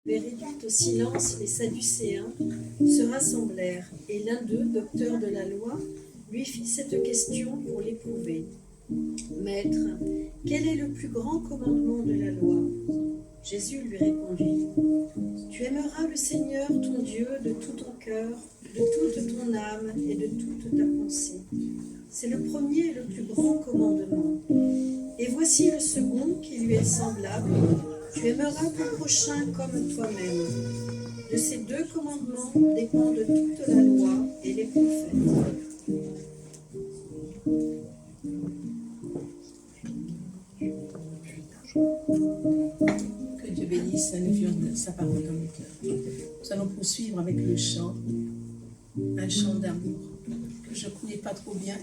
Réduits au silence, les Sadducéens se rassemblèrent, et l'un d'eux, docteur de la loi, lui fit cette question pour l'éprouver. « Maître, quel est le plus grand commandement de la loi ?» Jésus lui répondit, « Tu aimeras le Seigneur ton Dieu de tout ton cœur, de toute ton âme et de toute ta pensée. C'est le premier et le plus grand commandement. Et voici le second qui lui est semblable. Tu aimeras ton prochain comme toi-même. De ces deux commandements dépendent toute la loi et les prophètes. » Que Dieu bénisse sa parole dans nos cœurs. Nous allons poursuivre avec le chant, un chant d'amour que je ne connais pas trop bien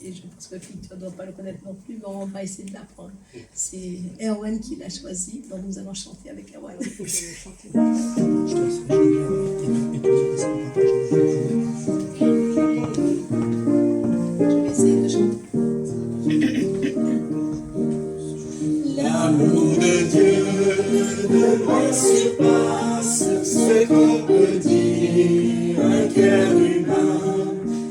et je pense que Victor ne doit pas le connaître non plus, mais on va essayer de l'apprendre. C'est Erwan qui l'a choisi, donc nous allons chanter avec Erwan. Je vais essayer de chanter. L'amour de Dieu de loin surpasse ce qu'on peut dire, un cœur humain.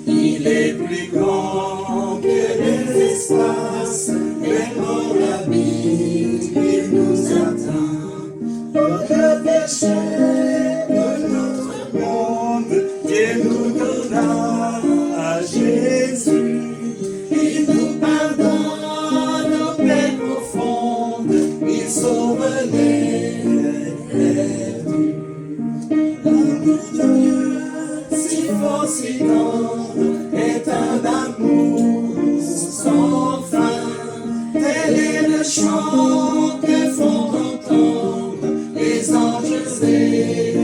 Il est plus grand que les espaces, tellement l'abîme il nous atteint. Le péché de notre monde, Dieu nous donna à Jésus. Il nous pardonne nos peines profondes, il sauve les perdus. L'amour de Dieu, si fort, si tendre, est un amour sans fin. Tel est le chant que font entendre les anges et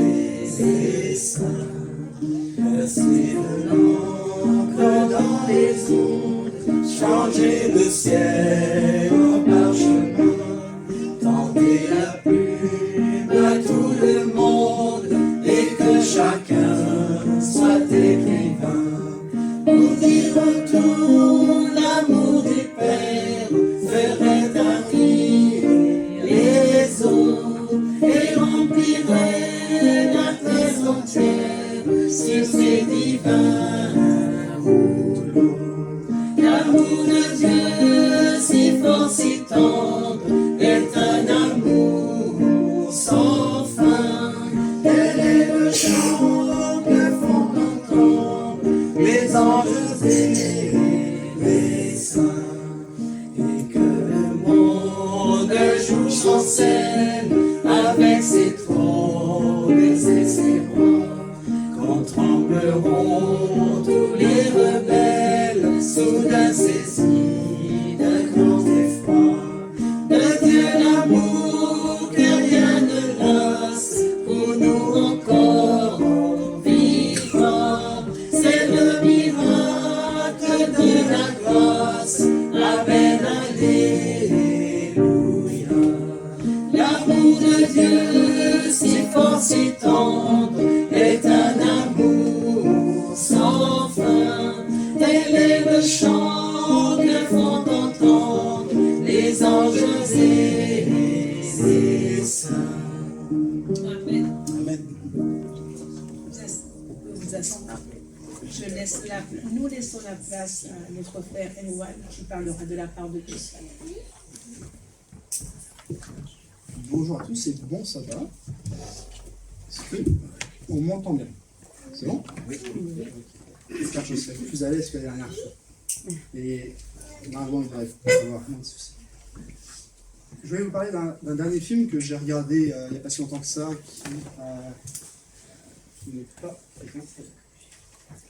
les saints. C'est de l'encre dans les ondes, changer le ciel en parchemin, tenter la plume à tout le monde et que chacun soit écrivain. Pour dire tout l'amour du Père ferait arriver les eaux et remplirait la terre entière sur ces divins rouleaux. L'amour de Dieu, si fort, si tendre, est un amour sans fin. Tel est le chant que font entendre les anges et les saints. Et que le monde joue en scène avec ses trônes et ses rois. Quand trembleront tous les rebelles, soudain saisis d'un grand effroi. De Dieu l'amour que rien ne lasse, pour nous encore vivants. C'est le miracle de la grâce, Amen, Alléluia. L'amour de Dieu, si fort, si tendre, est un amour sans fin. Tel est le chant que font entendre les anges et les saints. Amen. Amen. Nous laissons la place à notre frère Erwan qui parlera de la part de Dieu. Bonjour à tous, c'est bon, ça va? Est-ce qu'on m'entend bien? C'est bon? Oui. J'espère que je serai plus à l'aise que la dernière fois. Et normalement, il devrait pas avoir moins de soucis. Je vais vous parler d'un dernier film que j'ai regardé il n'y a pas si longtemps que ça, qui n'est pas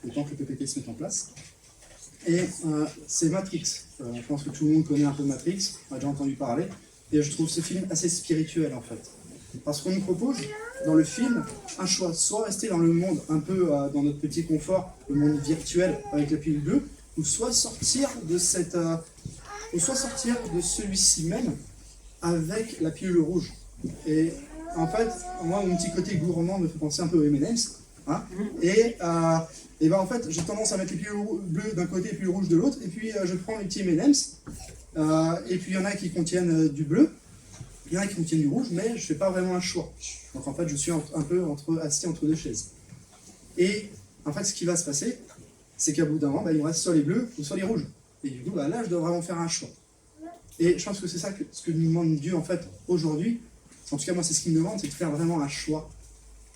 le temps que le PPT se mette en place. Et c'est Matrix. Je pense que tout le monde connaît un peu Matrix, on a déjà entendu parler. Et je trouve ce film assez spirituel en fait. Parce qu'on nous propose dans le film un choix, soit rester dans le monde un peu dans notre petit confort, le monde virtuel avec la pilule bleue, ou soit sortir de celui-ci même avec la pilule rouge. Et en fait, moi mon petit côté gourmand me fait penser un peu aux M&M's. Hein, et ben en fait, j'ai tendance à mettre les pilules bleues d'un côté et les pilules rouges de l'autre, et puis je prends les petits M&M's, et puis il y en a qui contiennent du bleu, Il y en a qui retiennent du rouge, mais je ne fais pas vraiment un choix. Donc en fait, je suis un peu assis entre deux chaises. Et en fait, ce qui va se passer, c'est qu'à bout d'un moment, il me reste soit les bleus ou soit les rouges. Et du coup, là, je dois vraiment faire un choix. Et je pense que c'est ça ce que nous demande Dieu en fait aujourd'hui. En tout cas, moi, c'est ce qu'il me demande, c'est de faire vraiment un choix.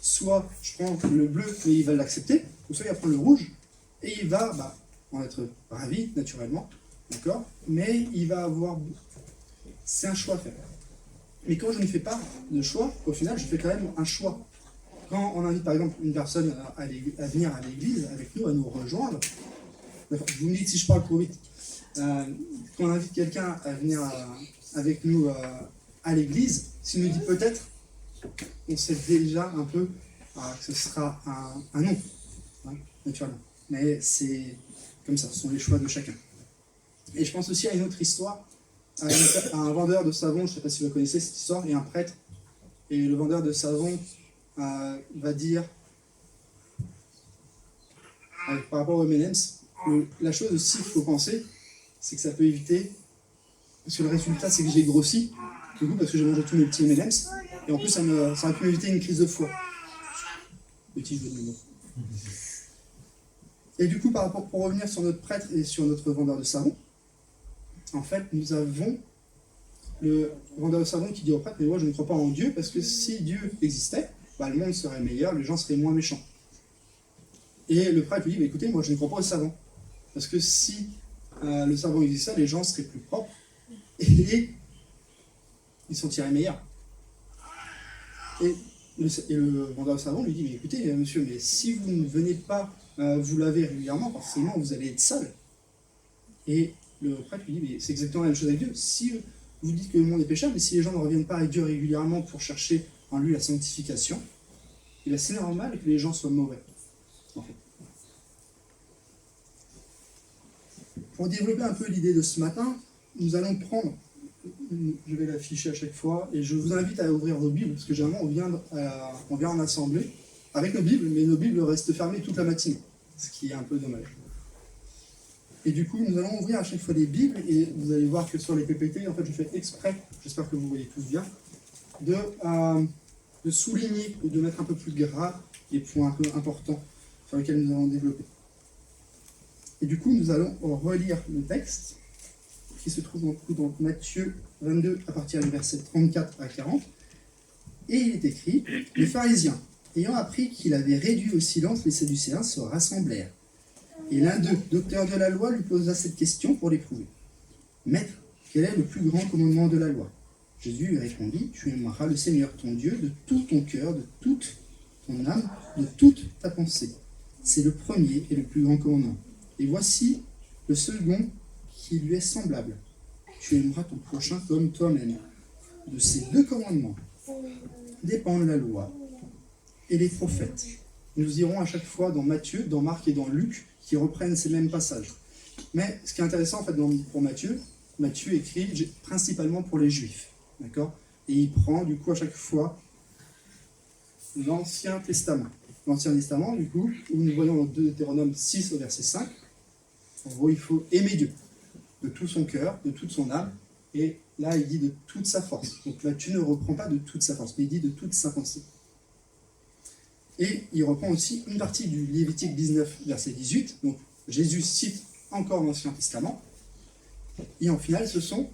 Soit je prends le bleu, mais il va l'accepter, ou soit il va prendre le rouge, et il va en être ravi, naturellement, d'accord? Mais il va avoir... C'est un choix à faire. Mais quand je ne fais pas de choix, au final, je fais quand même un choix. Quand on invite, par exemple, une personne à venir à l'église avec nous, à nous rejoindre, vous me dites si je parle trop vite, quand on invite quelqu'un à venir avec nous à l'église, s'il nous dit peut-être, on sait déjà un peu que ce sera un non, hein, naturellement. Mais c'est comme ça, ce sont les choix de chacun. Et je pense aussi à une autre histoire, à un vendeur de savon, je ne sais pas si vous connaissez cette histoire, et un prêtre. Et le vendeur de savon va dire, par rapport au M&M's, la chose aussi qu'il faut penser, c'est que ça peut éviter, parce que le résultat c'est que j'ai grossi, du coup parce que j'ai mangé tous mes petits M&M's, et en plus ça aurait pu éviter une crise de foie. Petit jeu de mots. Et du coup, pour revenir sur notre prêtre et sur notre vendeur de savon, en fait, nous avons le vendeur de savon qui dit au prêtre, mais moi je ne crois pas en Dieu, parce que si Dieu existait, le monde serait meilleur, les gens seraient moins méchants. Et le prêtre lui dit, écoutez, moi je ne crois pas au savon, parce que si le savon existait, les gens seraient plus propres, et ils s'en tireraient meilleurs. Et le vendeur de savon lui dit, mais écoutez, monsieur, mais si vous ne venez pas vous laver régulièrement, forcément vous allez être sale. Et le prêtre lui dit, mais c'est exactement la même chose avec Dieu. Si vous dites que le monde est pécheur, mais si les gens ne reviennent pas avec Dieu régulièrement pour chercher en lui la sanctification, c'est normal que les gens soient mauvais, en fait. Pour développer un peu l'idée de ce matin, nous allons prendre, je vais l'afficher à chaque fois, et je vous invite à ouvrir vos Bibles, parce que généralement on vient en assemblée avec nos Bibles, mais nos Bibles restent fermées toute la matinée, ce qui est un peu dommage. Et du coup, nous allons ouvrir à chaque fois les Bibles, et vous allez voir que sur les PPT, en fait, je fais exprès, j'espère que vous voyez tous bien, de souligner ou de mettre un peu plus gras les points un peu importants sur lesquels nous allons développer. Et du coup, nous allons relire le texte qui se trouve dans Matthieu 22 à partir du verset 34 à 40. Et il est écrit, « Les pharisiens, ayant appris qu'il avait réduit au silence les Sadducéens, se rassemblèrent. Et l'un d'eux, docteur de la loi, lui posa cette question pour l'éprouver. « Maître, quel est le plus grand commandement de la loi ?» Jésus lui répondit, « Tu aimeras le Seigneur ton Dieu de tout ton cœur, de toute ton âme, de toute ta pensée. C'est le premier et le plus grand commandement. Et voici le second qui lui est semblable. Tu aimeras ton prochain comme toi-même. De ces deux commandements dépendent la loi et les prophètes. » Nous irons à chaque fois dans Matthieu, dans Marc et dans Luc qui reprennent ces mêmes passages. Mais ce qui est intéressant en fait pour Matthieu écrit principalement pour les Juifs. D'accord ? Et il prend du coup à chaque fois l'Ancien Testament. L'Ancien Testament, du coup, où nous voyons dans Deutéronome 6 au verset 5, en gros, il faut aimer Dieu de tout son cœur, de toute son âme, et là, il dit de toute sa force. Donc là, tu ne reprends pas de toute sa force, mais il dit de toute sa pensée. Et il reprend aussi une partie du Lévitique 19, verset 18, donc Jésus cite encore l'Ancien Testament, et en final, ce sont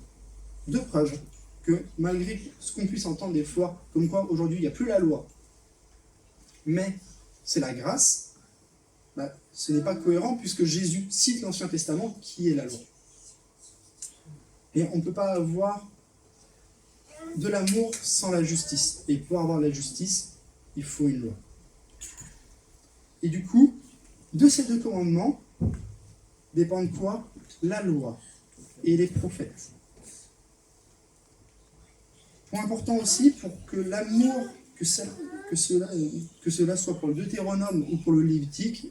deux preuves que malgré ce qu'on puisse entendre des fois, comme quoi aujourd'hui il n'y a plus la loi, mais c'est la grâce, ce n'est pas cohérent puisque Jésus cite l'Ancien Testament qui est la loi. Et on ne peut pas avoir de l'amour sans la justice. Et pour avoir la justice, il faut une loi. Et du coup, de ces deux commandements dépendent quoi ? La loi et les prophètes. Point important aussi, pour que l'amour, que cela soit pour le Deutéronome ou pour le Lévitique,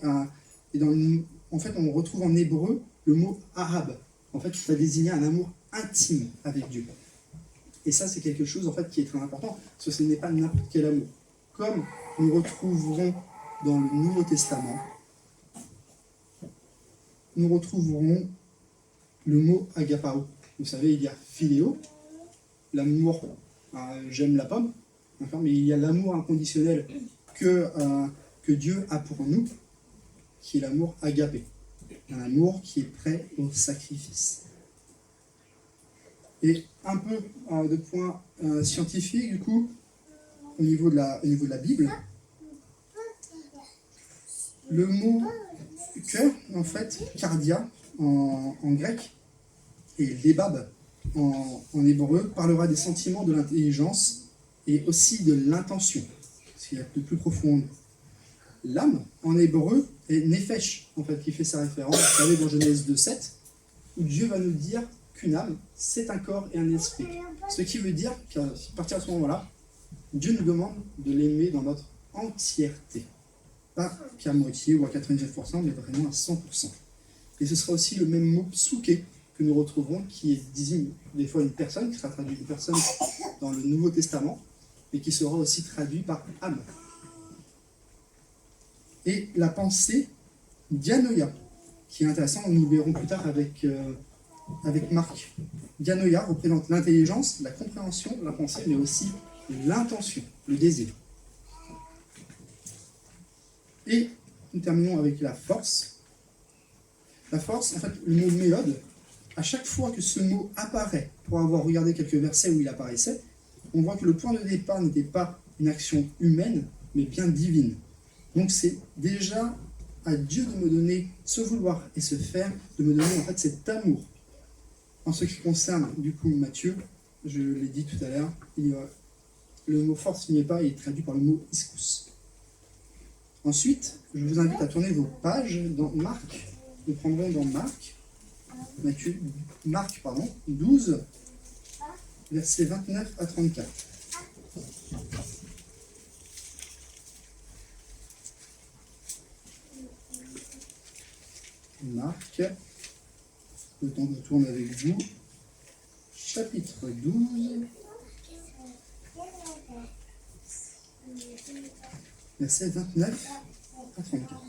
en fait, on retrouve en hébreu le mot arabe. En fait, ça désigne un amour intime avec Dieu. Et ça, c'est quelque chose en fait, qui est très important, parce que ce n'est pas n'importe quel amour. Comme nous retrouverons dans le Nouveau Testament, nous retrouverons le mot agapao. Vous savez, il y a philéo, l'amour, j'aime la pomme, d'accord, mais il y a l'amour inconditionnel que Dieu a pour nous, qui est l'amour agapé, un amour qui est prêt au sacrifice. Et un peu de points scientifiques, du coup, au niveau de la Bible, le mot cœur, en fait, cardia en grec, et lebab en hébreu, parlera des sentiments, de l'intelligence et aussi de l'intention, ce qu'il y a de plus profond. L'âme, en hébreu, est nefesh, en fait, qui fait sa référence, vous savez, dans Genèse 2:7, où Dieu va nous dire qu'une âme, c'est un corps et un esprit. Ce qui veut dire qu'à partir de ce moment-là, Dieu nous demande de l'aimer dans notre entièreté. Pas qu'à moitié ou à 99%, mais vraiment à 100%. Et ce sera aussi le même mot psuké que nous retrouverons, qui désigne des fois une personne, qui sera traduit une personne dans le Nouveau Testament, mais qui sera aussi traduit par âme. Et la pensée dianoia, qui est intéressant, nous le verrons plus tard avec Marc. Dianoia représente l'intelligence, la compréhension, la pensée, mais aussi l'intention, le désir. Et nous terminons avec la force. La force, en fait, le mot mélode, à chaque fois que ce mot apparaît, pour avoir regardé quelques versets où il apparaissait, on voit que le point de départ n'était pas une action humaine, mais bien divine. Donc c'est déjà à Dieu de me donner ce vouloir et ce faire, de me donner en fait cet amour. En ce qui concerne du coup Matthieu, je l'ai dit tout à l'heure, le mot force n'y est pas, il est traduit par le mot ischus. Ensuite, je vous invite à tourner vos pages dans Marc. Nous prendrons dans Marc 12, versets 29 à 34. Marc, le temps que je tourne avec vous, chapitre 12, versets 29 à 34.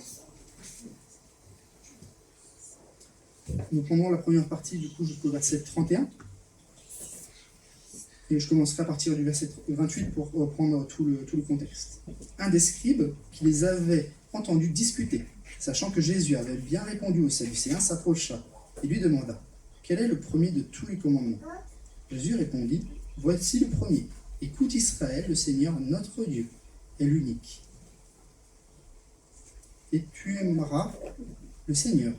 Nous prendrons la première partie du coup jusqu'au verset 31. Et je commencerai à partir du verset 28 pour reprendre tout le contexte. Un des scribes qui les avait entendus discuter, sachant que Jésus avait bien répondu aux Sadducéens, s'approcha et lui demanda « Quel est le premier de tous les commandements ?» Jésus répondit « Voici le premier. Écoute Israël, le Seigneur notre Dieu est l'unique. Et tu aimeras le Seigneur,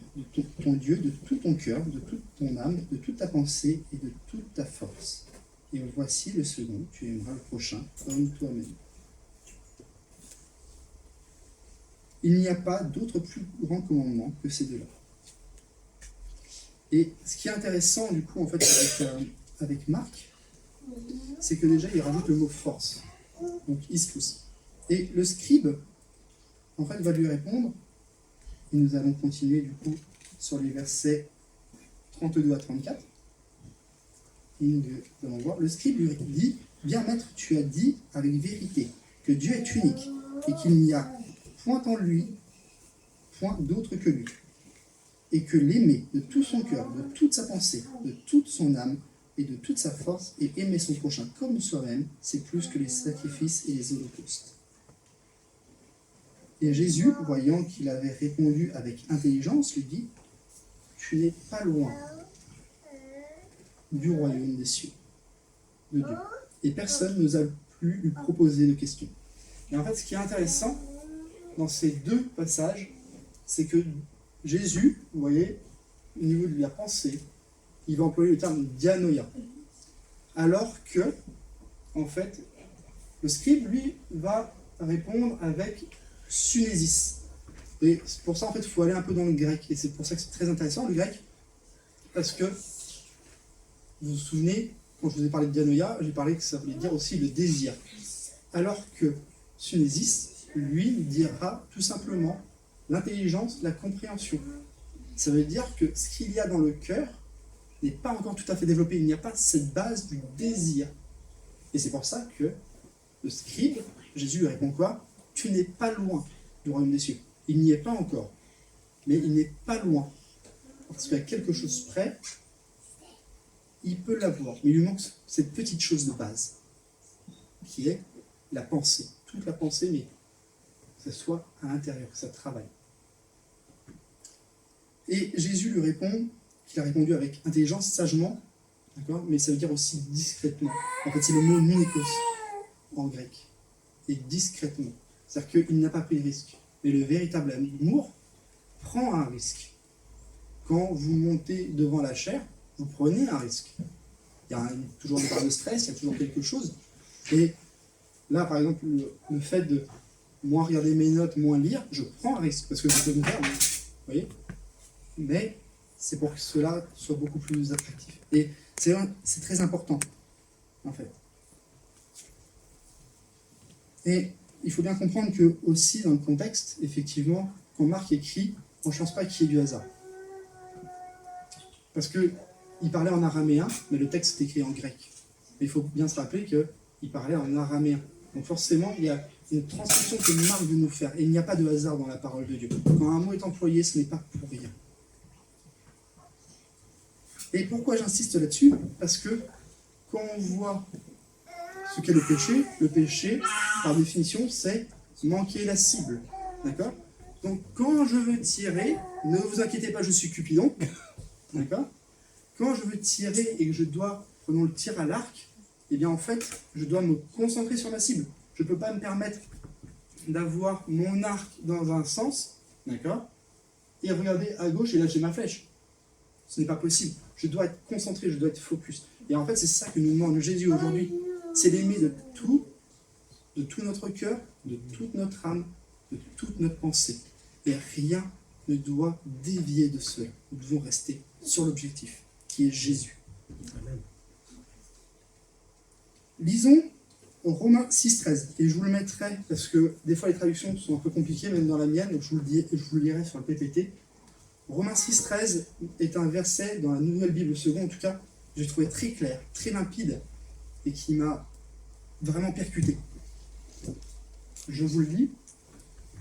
ton Dieu, de tout ton cœur, de toute ton âme, de toute ta pensée et de toute ta force. Et voici le second, tu aimeras le prochain comme toi-même. » Il n'y a pas d'autre plus grand commandement que ces deux-là. Et ce qui est intéressant, du coup, en fait, avec Marc, c'est que déjà, il rajoute le mot force, donc ischus. Et le scribe, en fait, va lui répondre, et nous allons continuer, du coup, sur les versets 32 à 34. Et nous allons voir, le scribe lui dit, « Bien maître, tu as dit avec vérité que Dieu est unique, et qu'il n'y a point en lui, point d'autre que lui, et que l'aimer de tout son cœur, de toute sa pensée, de toute son âme et de toute sa force, et aimer son prochain comme soi-même, c'est plus que les sacrifices et les holocaustes. » Et Jésus, voyant qu'il avait répondu avec intelligence, lui dit, « Tu n'es pas loin du royaume des cieux, de Dieu. » Et personne n'osa plus lui proposer de questions. Et en fait, ce qui est intéressant dans ces deux passages, c'est que Jésus, vous voyez, au niveau de la pensée, il va employer le terme dianoia. Alors que, en fait, le scribe, lui, va répondre avec sunésis. Et pour ça, en fait, il faut aller un peu dans le grec. Et c'est pour ça que c'est très intéressant, le grec, parce que, vous vous souvenez, quand je vous ai parlé de dianoia, j'ai parlé que ça voulait dire aussi le désir. Alors que sunésis, lui, dira tout simplement l'intelligence, la compréhension. Ça veut dire que ce qu'il y a dans le cœur n'est pas encore tout à fait développé. Il n'y a pas cette base du désir. Et c'est pour ça que le scribe, Jésus lui répond quoi? Tu n'es pas loin du royaume des cieux. Il n'y est pas encore. Mais il n'est pas loin. Parce qu'à quelque chose près, il peut l'avoir, mais il lui manque cette petite chose de base, qui est la pensée. Toute la pensée, mais que ça soit à l'intérieur, que ça travaille. Et Jésus lui répond, qu'il a répondu avec intelligence, sagement, d'accord, mais ça veut dire aussi discrètement. En fait, c'est le mot nunikos en grec. Et discrètement. C'est-à-dire qu'il n'a pas pris de risque. Mais le véritable amour prend un risque. Quand vous montez devant la chair, vous prenez un risque. Il y a toujours une part de stress, il y a toujours quelque chose. Et là, par exemple, le fait de moins regarder mes notes, moins lire, je prends un risque. Parce que je peux me faire, vous voyez. Mais c'est pour que cela soit beaucoup plus attractif. Et c'est très important, en fait. Et il faut bien comprendre que, aussi, dans le contexte, effectivement, quand Marc écrit, on ne pense pas qu'il y ait du hasard. Parce qu'il parlait en araméen, mais le texte est écrit en grec. Mais il faut bien se rappeler qu'il parlait en araméen. Donc forcément, il y a une transmission que Marc veut nous faire. Et il n'y a pas de hasard dans la parole de Dieu. Quand un mot est employé, ce n'est pas pour rien. Et pourquoi j'insiste là-dessus? Parce que quand on voit ce qu'est le péché, par définition, c'est manquer la cible. D'accord? Donc, quand je veux tirer, ne vous inquiétez pas, je suis Cupidon. D'accord? Quand je veux tirer et que je dois, prenons le tir à l'arc, eh bien, en fait, je dois me concentrer sur ma cible. Je ne peux pas me permettre d'avoir mon arc dans un sens, d'accord? Et regarder à gauche et lâcher ma flèche. Ce n'est pas possible. Je dois être concentré, je dois être focus. Et en fait, c'est ça que nous demande Jésus aujourd'hui. C'est d'aimer de tout notre cœur, de toute notre âme, de toute notre pensée. Et rien ne doit dévier de cela. Nous devons rester sur l'objectif, qui est Jésus. Amen. Lisons Romains 6,13. Et je vous le mettrai, parce que des fois les traductions sont un peu compliquées, même dans la mienne, donc je vous le lirai sur le PPT. Romains 6,13 est un verset dans la Nouvelle Bible seconde, en tout cas, j'ai trouvé très clair, très limpide, et qui m'a vraiment percuté. Je vous le lis,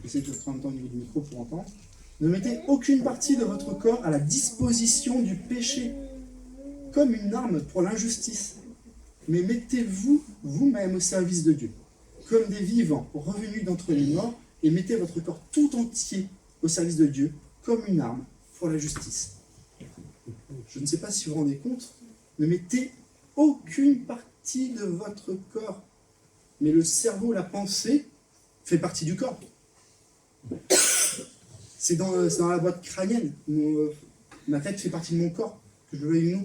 j'essaie de prendre le temps au niveau du micro pour entendre. Ne mettez aucune partie de votre corps à la disposition du péché, comme une arme pour l'injustice, mais mettez-vous vous-même au service de Dieu, comme des vivants revenus d'entre les morts, et mettez votre corps tout entier au service de Dieu, comme une arme pour la justice. Je ne sais pas si vous vous rendez compte, ne mettez aucune partie de votre corps. Mais le cerveau, la pensée, fait partie du corps. C'est dans la boîte crânienne. Ma tête fait partie de mon corps, que je le veuille ou non.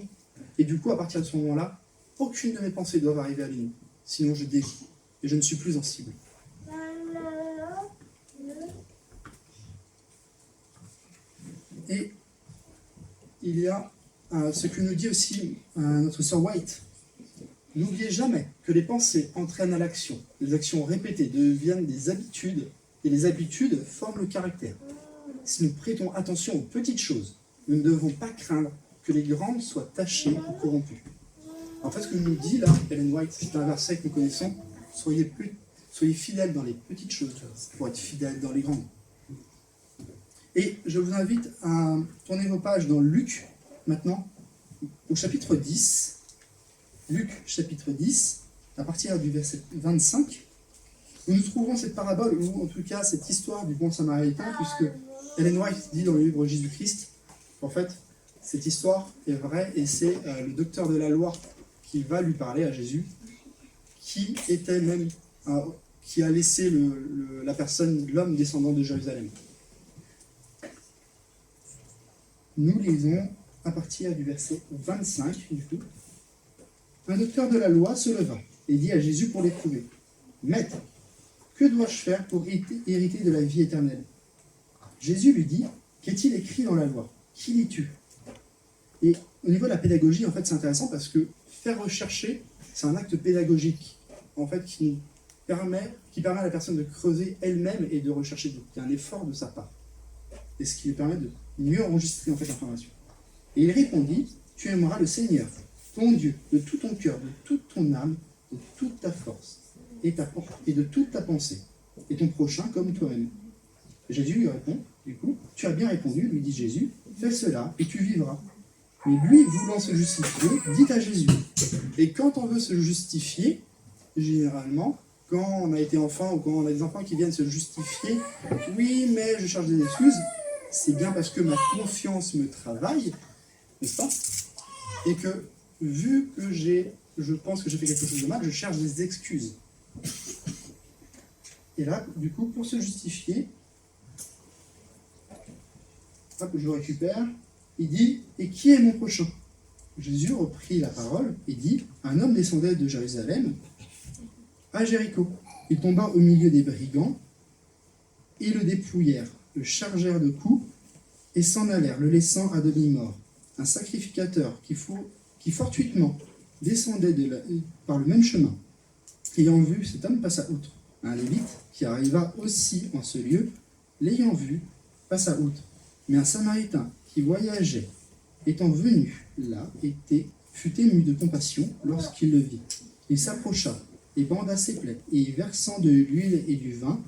Et du coup, à partir de ce moment-là, aucune de mes pensées doivent arriver à l'ennemi. Sinon, je dévie. Et je ne suis plus en cible. Et il y a ce que nous dit aussi notre sœur White. N'oubliez jamais que les pensées entraînent à l'action. Les actions répétées deviennent des habitudes, et les habitudes forment le caractère. Si nous prêtons attention aux petites choses, nous ne devons pas craindre que les grandes soient tachées ou corrompues. En fait, ce que nous dit là, Ellen White, c'est un verset que nous connaissons. Soyez fidèles dans les petites choses pour être fidèles dans les grandes. Et je vous invite à tourner vos pages dans Luc, maintenant, au chapitre 10. Luc, chapitre 10, à partir du verset 25, où nous trouverons cette parabole, ou en tout cas cette histoire du bon samaritain, puisque Ellen White dit dans le livre Jésus-Christ, qu'en fait, cette histoire est vraie, et c'est le docteur de la loi qui va lui parler à Jésus, qui était même, qui a laissé l'homme descendant de Jérusalem. Nous lisons à partir du verset 25, du coup. Un docteur de la loi se leva et dit à Jésus pour l'éprouver, « Maître, que dois-je faire pour hériter de la vie éternelle ?» Jésus lui dit, « Qu'est-il écrit dans la loi? Qui lis-tu » Et au niveau de la pédagogie, en fait, c'est intéressant parce que faire rechercher, c'est un acte pédagogique, en fait, qui permet à la personne de creuser elle-même et de rechercher. Donc, il y a un effort de sa part. Et ce qui lui permet de mieux enregistrer, en fait, l'information. Et il répondit, « Tu aimeras le Seigneur, ton Dieu, de tout ton cœur, de toute ton âme, de toute ta force, et de toute ta pensée, et ton prochain comme toi-même. » Jésus lui répond, du coup, « Tu as bien répondu, lui dit Jésus, fais cela, et tu vivras. » Mais lui, voulant se justifier, dit à Jésus. Et quand on veut se justifier, généralement, quand on a été enfant ou quand on a des enfants qui viennent se justifier, oui, mais je cherche des excuses, c'est bien parce que ma confiance me travaille, n'est-ce pas? Et que, vu que je pense que j'ai fait quelque chose de mal, je cherche des excuses. Et là, du coup, pour se justifier, hop, je le récupère, il dit, et qui est mon prochain? Jésus reprit la parole et dit, un homme descendait de Jérusalem à Jéricho. Il tomba au milieu des brigands et le dépouillèrent, le chargèrent de coups et s'en allèrent, le laissant à demi-mort. Un sacrificateur qui fortuitement descendait par le même chemin, ayant vu cet homme passa outre. Un lévite qui arriva aussi en ce lieu, l'ayant vu, passa outre. Mais un samaritain qui voyageait, étant venu là, fut ému de compassion lorsqu'il le vit. Il s'approcha et banda ses plaies, et versant de l'huile et du vin,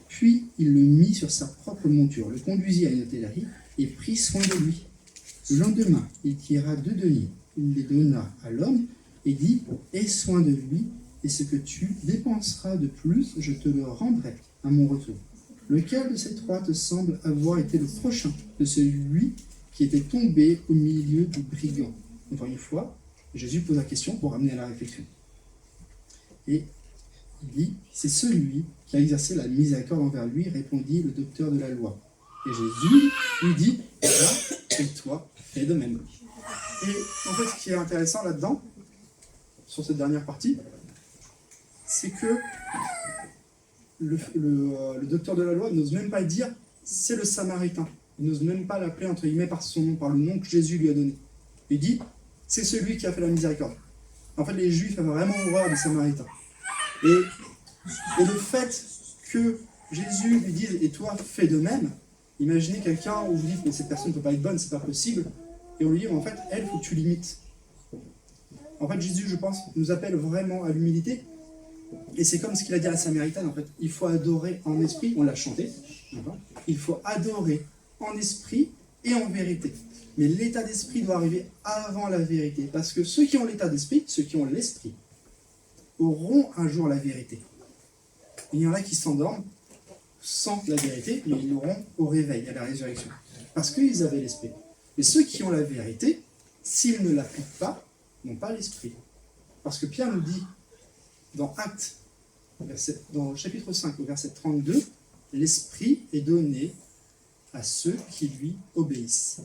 puis il le mit sur sa propre monture, le conduisit à une hôtellerie et prit soin de lui. Le lendemain, il tira 2 deniers, il les donna à l'homme et dit, aie soin de lui, et ce que tu dépenseras de plus, je te le rendrai à mon retour. Lequel de ces 3 te semble avoir été le prochain de celui qui était tombé au milieu du brigand? Encore une fois, Jésus pose la question pour ramener à la réflexion. Et il dit, c'est celui qui a exercé la miséricorde envers lui, répondit le docteur de la loi. Et Jésus lui dit, va, et toi, fais de même. Et en fait, ce qui est intéressant là-dedans, sur cette dernière partie, c'est que le docteur de la loi n'ose même pas dire c'est le Samaritain. Il n'ose même pas l'appeler entre guillemets par son nom, par le nom que Jésus lui a donné. Il dit c'est celui qui a fait la miséricorde. En fait, les Juifs avaient vraiment horreur des Samaritains. Et le fait que Jésus lui dise et toi fais de même, imaginez quelqu'un où vous dites mais cette personne ne peut pas être bonne, c'est pas possible, et on lui dit en fait elle, il faut que tu limites. En fait, Jésus, je pense, nous appelle vraiment à l'humilité. Et c'est comme ce qu'il a dit à la Samaritaine, en fait. Il faut adorer en esprit, on l'a chanté, il faut adorer en esprit et en vérité. Mais l'état d'esprit doit arriver avant la vérité. Parce que ceux qui ont l'état d'esprit, ceux qui ont l'esprit, auront un jour la vérité. Il y en a qui s'endorment sans la vérité, mais ils l'auront au réveil, à la résurrection. Parce qu'ils avaient l'esprit. Mais ceux qui ont la vérité, s'ils ne l'appliquent pas, n'ont pas l'esprit. Parce que Pierre nous dit, dans Actes, dans le chapitre 5, au verset 32, l'esprit est donné à ceux qui lui obéissent.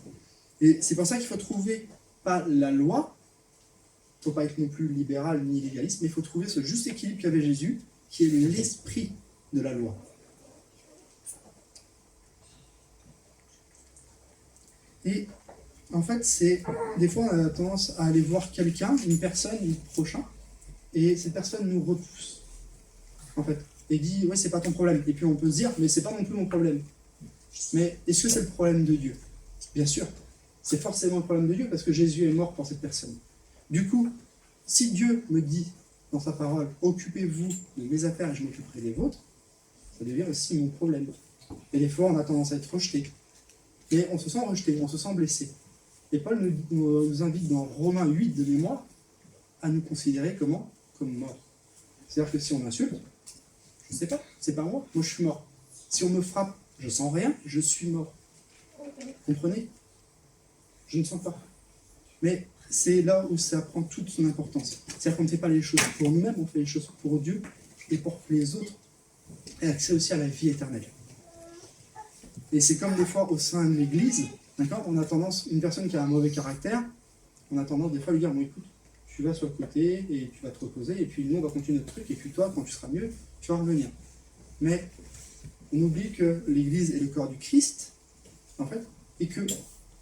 Et c'est pour ça qu'il faut trouver, pas la loi, il ne faut pas être non plus libéral ni légaliste, mais il faut trouver ce juste équilibre qu'avait Jésus, qui est l'esprit de la loi. Et en fait, des fois on a tendance à aller voir quelqu'un, une personne, un prochain, et cette personne nous repousse, en fait, et dit, ouais, c'est pas ton problème. Et puis on peut se dire, mais c'est pas non plus mon problème. Mais est-ce que c'est le problème de Dieu? Bien sûr, c'est forcément le problème de Dieu, parce que Jésus est mort pour cette personne. Du coup, si Dieu me dit, dans sa parole, occupez-vous de mes affaires et je m'occuperai des vôtres, ça devient aussi mon problème. Et des fois, on a tendance à être rejeté. Et on se sent rejeté, on se sent blessé. Et Paul nous invite dans Romains 8 de mémoire à nous considérer comment? Comme morts. C'est-à-dire que si on m'insulte, je ne sais pas, c'est pas moi je suis mort. Si on me frappe, je sens rien, je suis mort. Comprenez? Je ne sens pas. Mais c'est là où ça prend toute son importance. C'est-à-dire qu'on ne fait pas les choses pour nous-mêmes, on fait les choses pour Dieu et pour les autres. Et accès aussi à la vie éternelle. Et c'est comme des fois au sein de l'église, d'accord, on a tendance, une personne qui a un mauvais caractère, on a tendance des fois à lui dire, bon écoute, tu vas sur le côté et tu vas te reposer, et puis nous on va continuer notre truc, et puis toi, quand tu seras mieux, tu vas revenir. Mais on oublie que l'église est le corps du Christ, en fait, et que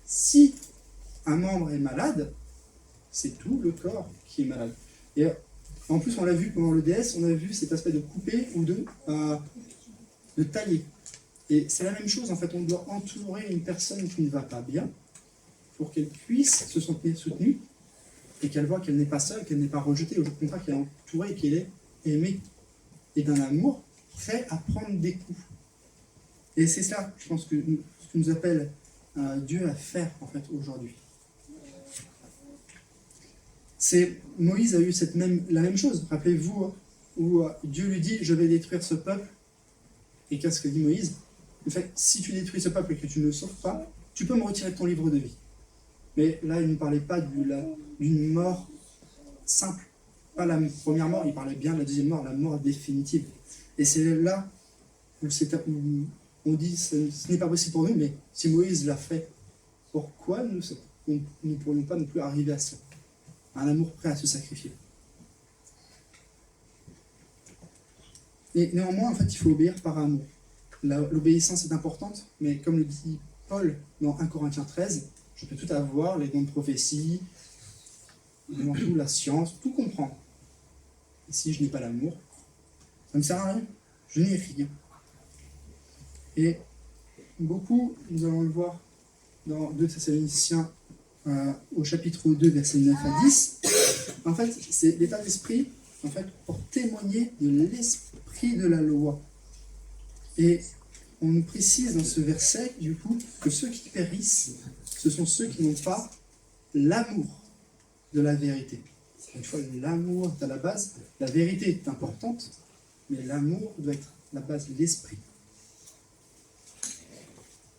si un membre est malade, c'est tout le corps qui est malade. Et en plus, on l'a vu pendant le DS, on a vu cet aspect de couper ou de tailler. Et c'est la même chose, en fait, on doit entourer une personne qui ne va pas bien pour qu'elle puisse se sentir soutenue et qu'elle voit qu'elle n'est pas seule, qu'elle n'est pas rejetée, au contraire qu'elle est entourée et qu'elle est aimée et d'un amour prêt à prendre des coups. Et c'est ça, je pense, ce que nous appelle Dieu à faire, en fait, aujourd'hui. Moïse a eu la même chose. Rappelez-vous, où Dieu lui dit, je vais détruire ce peuple. Et qu'est-ce que dit Moïse? En fait, si tu détruis ce peuple et que tu ne le sauves pas, tu peux me retirer de ton livre de vie. Mais là, il ne parlait pas d'une mort simple. Pas la première mort, il parlait bien de la deuxième mort, la mort définitive. Et c'est là où on dit, ce n'est pas possible pour nous, mais si Moïse l'a fait, pourquoi nous ne pourrions pas non plus arriver à cela? Un amour prêt à se sacrifier. Et néanmoins, en fait, il faut obéir par amour. L'obéissance est importante, mais comme le dit Paul dans 1 Corinthiens 13, je peux tout avoir, les dons de prophétie, tout, la science, tout comprendre. Et si je n'ai pas l'amour, ça ne me sert à rien. Je n'ai rien. Et beaucoup, nous allons le voir dans 2 Thessaloniciens au chapitre 2, versets 9 à 10. En fait, c'est l'état d'esprit pour témoigner de l'esprit de la loi. Et on nous précise dans ce verset, du coup, que ceux qui périssent, ce sont ceux qui n'ont pas l'amour de la vérité. Une fois, l'amour est à la base. La vérité est importante, mais l'amour doit être la base de l'esprit.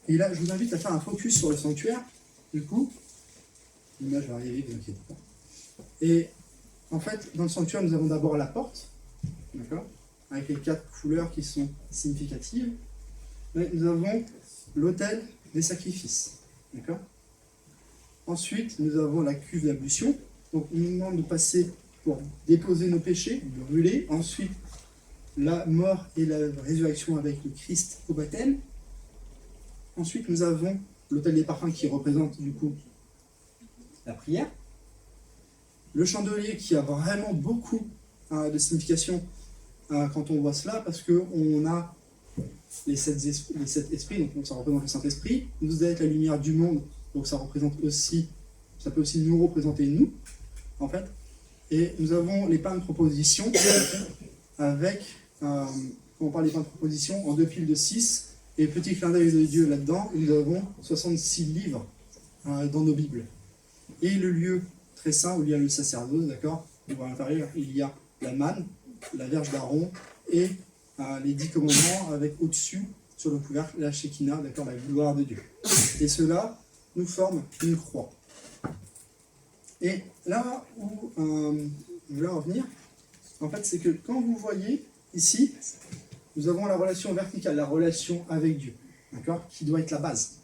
Et là, je vous invite à faire un focus sur le sanctuaire. Du coup, l'image va arriver, ne vous inquiétez pas. Et en fait, dans le sanctuaire, nous avons d'abord la porte, d'accord, avec les 4 couleurs qui sont significatives. Mais nous avons l'autel des sacrifices, d'accord. Ensuite, nous avons la cuve d'ablution. Donc, on nous demande de passer pour déposer nos péchés, de brûler. Ensuite, la mort et la résurrection avec le Christ au baptême. Ensuite, nous avons l'autel des parfums qui représente du coup la prière. Le chandelier qui a vraiment beaucoup de signification quand on voit cela, parce qu'on a les 7 esprits, donc ça représente le Saint-Esprit. Vous êtes la lumière du monde, donc ça peut aussi nous représenter nous, en fait. Et nous avons les pains de proposition avec, quand on parle des pains de proposition, en 2 piles de 6, et petit clin d'œil de Dieu là-dedans, nous avons 66 livres dans nos Bibles. Et le lieu très saint où il y a le sacerdoce, d'accord, où à l'intérieur il y a la manne, la verge d'Aaron et les 10 commandements avec au-dessus, sur le couvercle, la Shekinah, d'accord, la gloire de Dieu. Et cela nous forme une croix. Et là où je voulais en venir, en fait, c'est que quand vous voyez ici, nous avons la relation verticale, la relation avec Dieu, d'accord, qui doit être la base.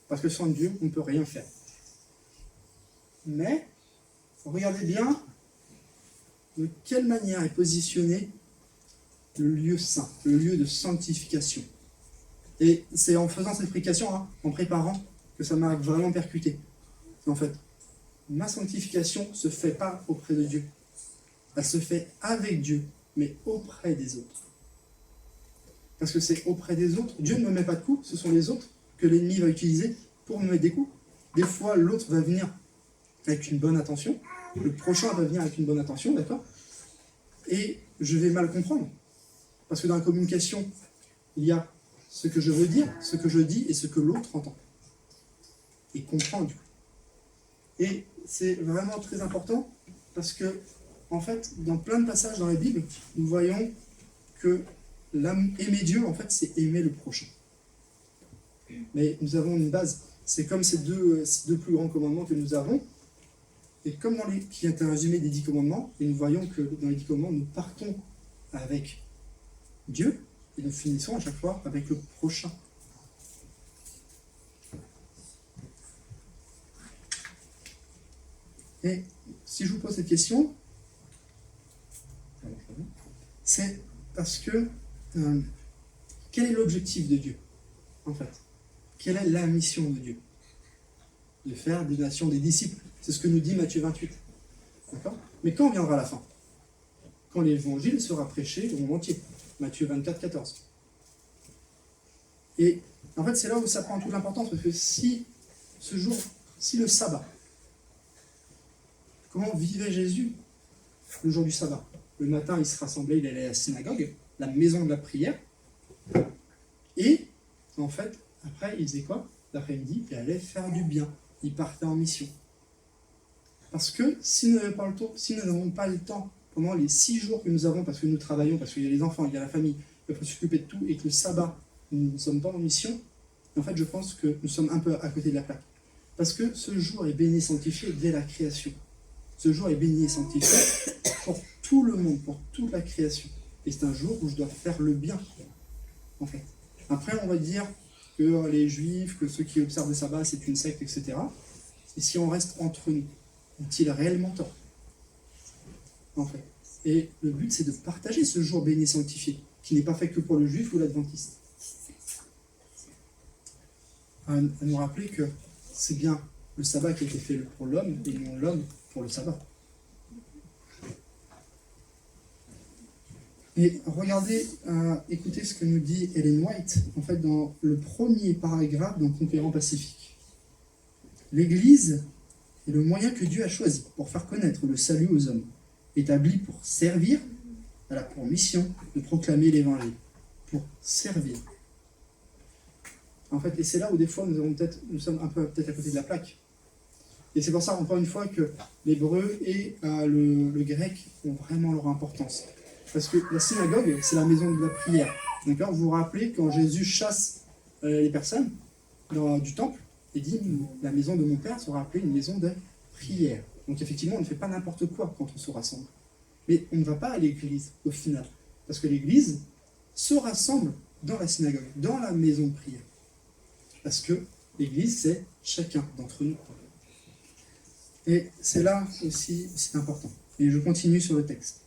Parce que sans Dieu, on ne peut rien faire. Mais, regardez bien de quelle manière est positionné le lieu saint, le lieu de sanctification. Et c'est en faisant cette prédication, en préparant, que ça m'a vraiment percuté. En fait, ma sanctification ne se fait pas auprès de Dieu. Elle se fait avec Dieu, mais auprès des autres. Parce que c'est auprès des autres. Dieu ne me met pas de coups, ce sont les autres que l'ennemi va utiliser pour me mettre des coups. Des fois, l'autre va venir avec une bonne intention, le prochain va venir avec une bonne intention, d'accord? Et je vais mal comprendre. Parce que dans la communication, il y a ce que je veux dire, ce que je dis et ce que l'autre entend. Et comprend du coup. Et c'est vraiment très important parce que, en fait, dans plein de passages dans la Bible, nous voyons que aimer Dieu, en fait, c'est aimer le prochain. Mais nous avons une base. C'est comme ces deux plus grands commandements que nous avons. Et comme qui est un résumé des 10 commandements, et nous voyons que dans les 10 commandements, nous partons avec Dieu, et nous finissons à chaque fois avec le prochain. Et si je vous pose cette question, c'est parce que quel est l'objectif de Dieu, en fait? Quelle est la mission de Dieu? De faire des nations des disciples. C'est ce que nous dit Matthieu 28. D'accord? Mais quand viendra la fin? Quand l'évangile sera prêché au monde entier. Matthieu 24, 14. Et en fait, c'est là où ça prend toute l'importance, parce que si le sabbat, comment vivait Jésus le jour du sabbat? Le matin, il se rassemblait, il allait à la synagogue, la maison de la prière, et en fait, après, il faisait quoi? L'après-midi, il allait faire du bien. Il partait en mission. Parce que si nous n'avons pas le temps pendant les 6 jours que nous avons, parce que nous travaillons, parce qu'il y a les enfants, il y a la famille, il faut s'occuper de tout, et que le sabbat, nous ne sommes pas en mission, en fait, je pense que nous sommes un peu à côté de la plaque. Parce que ce jour est béni et sanctifié dès la création. Ce jour est béni et sanctifié pour tout le monde, pour toute la création. Et c'est un jour où je dois faire le bien, en fait. Après, on va dire que les juifs, que ceux qui observent le sabbat, c'est une secte, etc. Et si on reste entre nous, ont-ils réellement tort, en fait? Et le but, c'est de partager ce jour béni et sanctifié, qui n'est pas fait que pour le juif ou l'adventiste. À nous rappeler que c'est bien le sabbat qui a été fait pour l'homme, et non l'homme pour le sabbat. Et regardez, écoutez ce que nous dit Ellen White, en fait, dans le premier paragraphe dans Conquérant Pacifique. L'Église est le moyen que Dieu a choisi pour faire connaître le salut aux hommes, établi pour servir, elle a pour mission de proclamer l'Évangile, pour servir. En fait, et c'est là où des fois nous sommes un peu peut-être à côté de la plaque. Et c'est pour ça, encore une fois, que l'hébreu et le grec ont vraiment leur importance. Parce que la synagogue, c'est la maison de la prière. D'accord ? Vous vous rappelez quand Jésus chasse les personnes du temple, et dit « La maison de mon Père sera appelée une maison de prière ». Donc effectivement, on ne fait pas n'importe quoi quand on se rassemble. Mais on ne va pas à l'église, au final. Parce que l'église se rassemble dans la synagogue, dans la maison de prière. Parce que l'église, c'est chacun d'entre nous. Et c'est là aussi, c'est important. Et je continue sur le texte.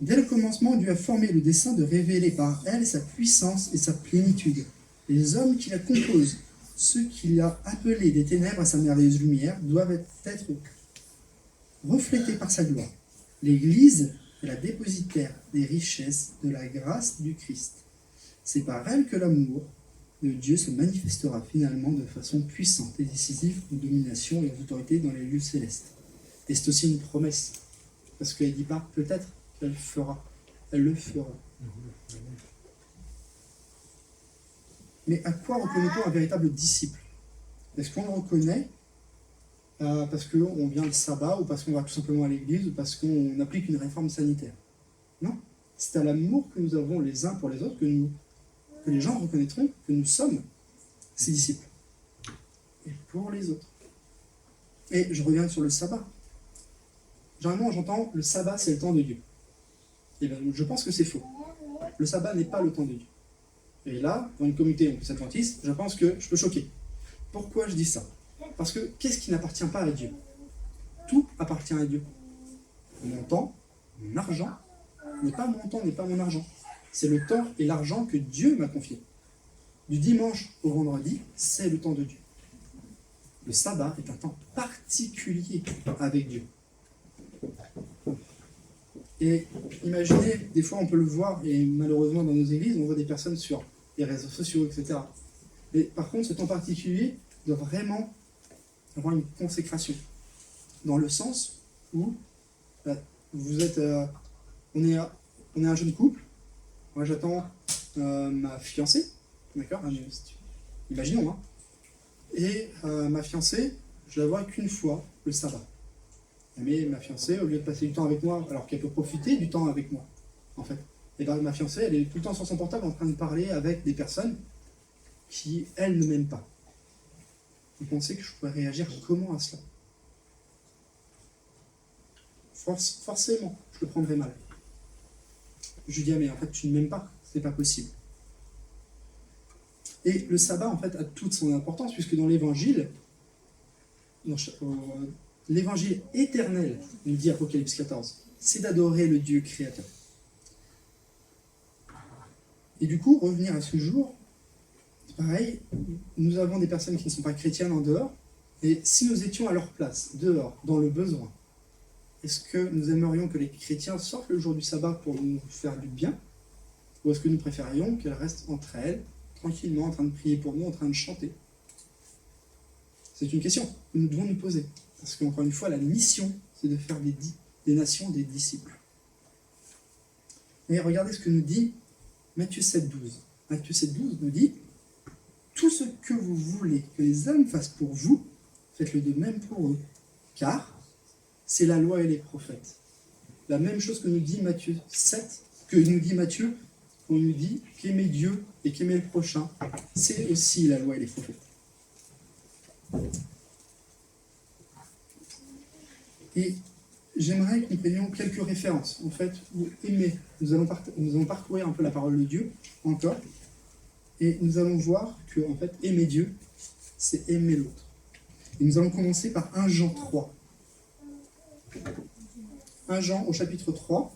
Dès le commencement, Dieu a formé le dessein de révéler par elle sa puissance et sa plénitude. Les hommes qui la composent, ceux qu'il a appelés des ténèbres à sa merveilleuse lumière, doivent être reflétés par sa gloire. L'Église est la dépositaire des richesses de la grâce du Christ. C'est par elle que l'amour de Dieu se manifestera finalement de façon puissante et décisive aux dominations et aux autorités dans les lieux célestes. Et c'est aussi une promesse, parce qu'elle ne dit pas peut-être qu'elle fera, elle le fera. Mais à quoi reconnaît-on un véritable disciple? Est-ce qu'on le reconnaît parce qu'on vient le sabbat, ou parce qu'on va tout simplement à l'église, ou parce qu'on applique une réforme sanitaire? Non, c'est à l'amour que nous avons les uns pour les autres que les gens reconnaîtront que nous sommes ses disciples. Et pour les autres. Et je reviens sur le sabbat. Généralement, j'entends le sabbat, c'est le temps de Dieu. Et bien, je pense que c'est faux. Le sabbat n'est pas le temps de Dieu. Et là, dans une communauté en plus adventiste, je pense que je peux choquer. Pourquoi je dis ça? Parce que qu'est-ce qui n'appartient pas à Dieu? Tout appartient à Dieu. Mon temps, mon argent, n'est pas mon temps, n'est pas mon argent. C'est le temps et l'argent que Dieu m'a confié. Du dimanche au vendredi, c'est le temps de Dieu. Le sabbat est un temps particulier avec Dieu. Et imaginez, des fois on peut le voir, et malheureusement dans nos églises, on voit des personnes sur les réseaux sociaux, etc. Mais par contre, ce temps particulier doit vraiment avoir une consécration. Dans le sens où vous êtes, on est un jeune couple. Moi, j'attends ma fiancée, d'accord? Imaginons, hein. Et ma fiancée, je la vois qu'une fois le sabbat. Mais ma fiancée, au lieu de passer du temps avec moi, alors qu'elle peut profiter du temps avec moi, en fait, et bien ma fiancée, elle est tout le temps sur son portable en train de parler avec des personnes qui, elles, ne m'aiment pas. Vous pensez que je pourrais réagir comment à cela? Forcément, je le prendrais mal. Je lui dis, ah, mais en fait, tu ne m'aimes pas, c'est pas possible. Et le sabbat, en fait, a toute son importance, puisque dans l'évangile, l'évangile éternel, nous dit Apocalypse 14, c'est d'adorer le Dieu créateur. Et du coup, revenir à ce jour, c'est pareil, nous avons des personnes qui ne sont pas chrétiennes en dehors, et si nous étions à leur place, dehors, dans le besoin, est-ce que nous aimerions que les chrétiens sortent le jour du sabbat pour nous faire du bien? Ou est-ce que nous préférions qu'elles restent entre elles, tranquillement, en train de prier pour nous, en train de chanter? C'est une question que nous devons nous poser. Parce qu'encore une fois, la mission, c'est de faire des nations des disciples. Et regardez ce que nous dit Matthieu 7,12. Matthieu 7,12 nous dit « Tout ce que vous voulez que les hommes fassent pour vous, faites-le de même pour eux. Car c'est la loi et les prophètes. La même chose que nous dit Matthieu 7, que nous dit Matthieu, on nous dit qu'aimer Dieu et qu'aimer le prochain, c'est aussi la loi et les prophètes. Et j'aimerais que nous prenions quelques références, en fait, où aimer. Nous allons parcourir un peu la parole de Dieu, encore, et nous allons voir que, en fait, aimer Dieu, c'est aimer l'autre. Et nous allons commencer par 1 Jean 3. 1 Jean au chapitre 3,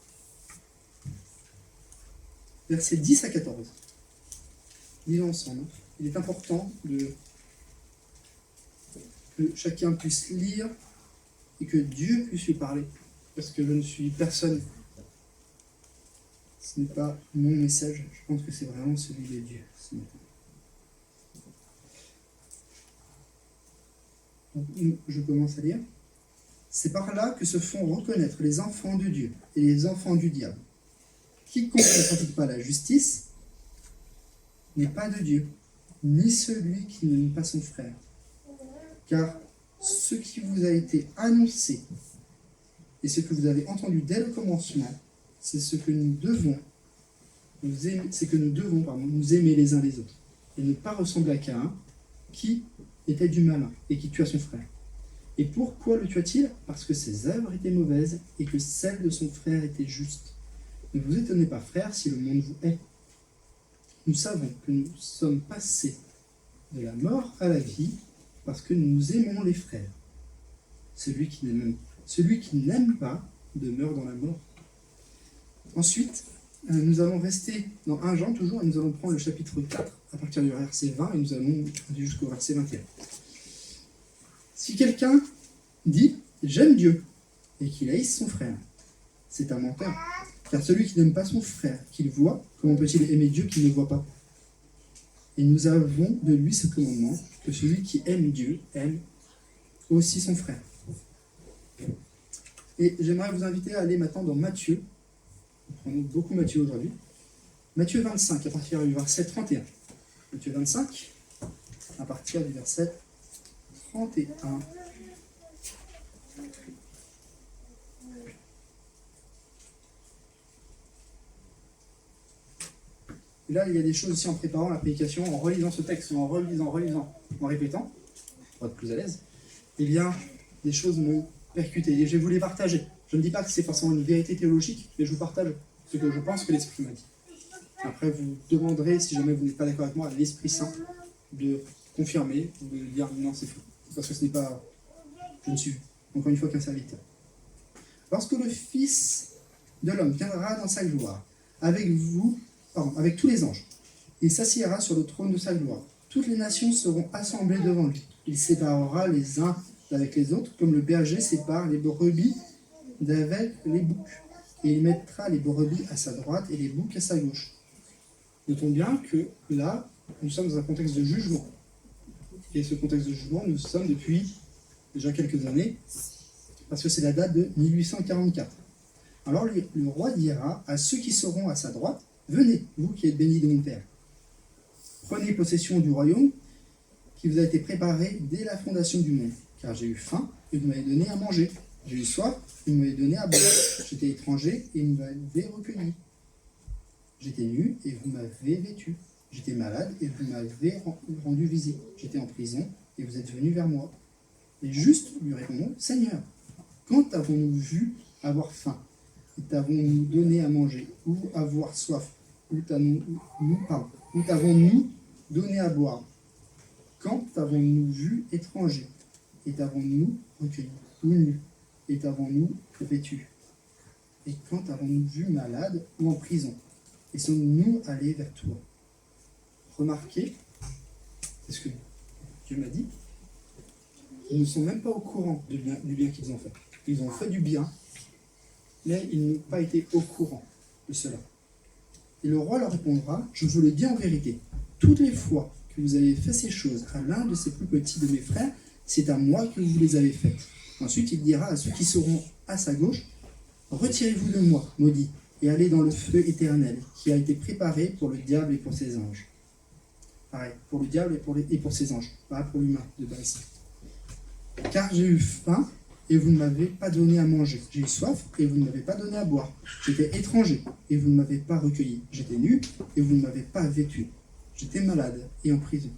versets 10 à 14. Lisons ensemble. Il est important que chacun puisse lire et que Dieu puisse lui parler. Parce que je ne suis personne. Ce n'est pas mon message. Je pense que c'est vraiment celui de Dieu ce matin. Donc, je commence à lire. C'est par là que se font reconnaître les enfants de Dieu et les enfants du diable. Quiconque ne pratique pas la justice n'est pas de Dieu, ni celui qui n'aime pas son frère. Car ce qui vous a été annoncé et ce que vous avez entendu dès le commencement, c'est ce que nous devons nous aimer les uns les autres et ne pas ressembler à Caïn, qui était du malin et qui tua son frère. Et pourquoi le tua-t-il? Parce que ses œuvres étaient mauvaises et que celles de son frère étaient justes. Ne vous étonnez pas, frères, si le monde vous hait. Nous savons que nous sommes passés de la mort à la vie parce que nous aimons les frères. Celui qui n'aime pas demeure dans la mort. Ensuite, nous allons rester dans 1 Jean toujours et nous allons prendre le chapitre 4 à partir du verset 20 et nous allons aller jusqu'au verset 21. Si quelqu'un dit « j'aime Dieu » et qu'il haïsse son frère, c'est un menteur. Car celui qui n'aime pas son frère qu'il voit, comment peut-il aimer Dieu qu'il ne voit pas? Et nous avons de lui ce commandement, que celui qui aime Dieu aime aussi son frère. Et j'aimerais vous inviter à aller maintenant dans Matthieu. Nous prenons beaucoup Matthieu aujourd'hui. Matthieu 25, à partir du verset 31. Matthieu 25, à partir du verset 31. Et là, il y a des choses aussi en préparant la prédication, en relisant ce texte, en relisant, en répétant, pour être plus à l'aise, eh bien, des choses m'ont percuté et je vais vous les partager. Je ne dis pas que c'est forcément une vérité théologique, mais je vous partage ce que je pense que l'Esprit m'a dit. Après, vous demanderez, si jamais vous n'êtes pas d'accord avec moi, à l'Esprit Saint de confirmer ou de dire non, c'est faux. Parce que ce n'est pas... Je ne suis encore une fois qu'un serviteur. Lorsque le Fils de l'homme viendra dans sa gloire, avec tous les anges, il s'assiera sur le trône de sa gloire. Toutes les nations seront assemblées devant lui. Il séparera les uns d'avec les autres, comme le berger sépare les brebis d'avec les boucs. Et il mettra les brebis à sa droite et les boucs à sa gauche. Notons bien que là, nous sommes dans un contexte de jugement. Et ce contexte de jugement, nous sommes depuis déjà quelques années, parce que c'est la date de 1844. Alors le roi dira à ceux qui seront à sa droite, « Venez, vous qui êtes bénis de mon Père. Prenez possession du royaume qui vous a été préparé dès la fondation du monde. Car j'ai eu faim et vous m'avez donné à manger. J'ai eu soif et vous m'avez donné à boire. J'étais étranger et vous m'avez recueilli. J'étais nu et vous m'avez vêtu. J'étais malade et vous m'avez rendu visite. J'étais en prison et vous êtes venu vers moi. » Les justes lui répondront, « Seigneur, quand avons-nous vu avoir faim et t'avons-nous donné à manger, ou avoir soif, ou t'avons-nous donné à boire? Quand t'avons-nous vu étranger et t'avons-nous recueilli, ou nu et t'avons-nous vêtu? Et quand t'avons-nous vu malade ou en prison et sommes-nous allés vers toi? » Remarquez, c'est ce que Dieu m'a dit, ils ne sont même pas au courant du bien qu'ils ont fait. Ils ont fait du bien, mais ils n'ont pas été au courant de cela. Et le roi leur répondra, « Je vous le dis en vérité, toutes les fois que vous avez fait ces choses à l'un de ces plus petits de mes frères, c'est à moi que vous les avez faites. » Ensuite, il dira à ceux qui seront à sa gauche, « Retirez-vous de moi, maudits, et allez dans le feu éternel, qui a été préparé pour le diable et pour ses anges. » Pareil, pour le diable et pour ses anges, pas pour l'humain de base. « Car j'ai eu faim et vous ne m'avez pas donné à manger. J'ai eu soif, et vous ne m'avez pas donné à boire. J'étais étranger, et vous ne m'avez pas recueilli. J'étais nu, et vous ne m'avez pas vêtu. J'étais malade et en prison,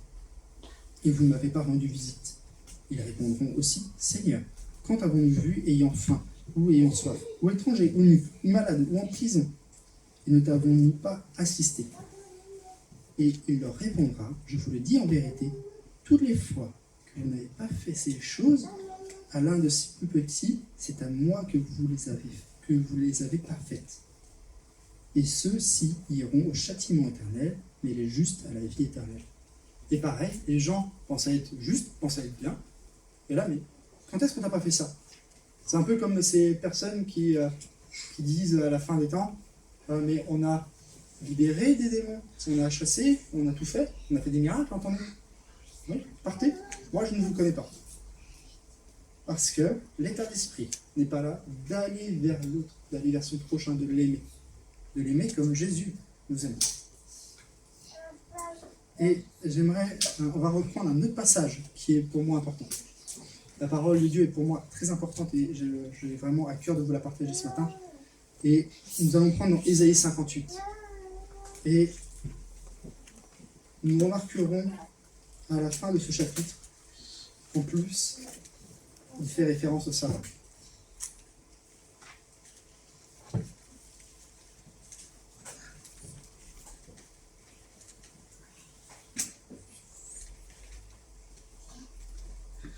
et vous ne m'avez pas rendu visite. Ils répondront aussi, Seigneur, quand avons-nous vu ayant faim, ou ayant soif, ou étranger, ou nu, ou malade, ou en prison, et ne t'avons-nous pas assisté? Et il leur répondra, je vous le dis en vérité, toutes les fois que vous n'avez pas fait ces choses à l'un de ces plus petits, c'est à moi que vous les avez pas faites. Et ceux-ci iront au châtiment éternel, mais les justes à la vie éternelle. Et pareil, les gens pensent à être justes, pensent à être bien, et là, mais quand est-ce qu'on n'a pas fait ça? C'est un peu comme ces personnes qui disent à la fin des temps, mais on a libéré des démons, on a chassé, on a tout fait, on a fait des miracles, entendez? Oui, partez, moi je ne vous connais pas. Parce que l'état d'esprit n'est pas là d'aller vers l'autre, d'aller vers son prochain, de l'aimer comme Jésus nous aime. Et on va reprendre un autre passage qui est pour moi important. La parole de Dieu est pour moi très importante et j'ai vraiment à cœur de vous la partager ce matin. Et nous allons prendre dans Ésaïe 58. Et nous remarquerons à la fin de ce chapitre qu'en plus, il fait référence au sabbat.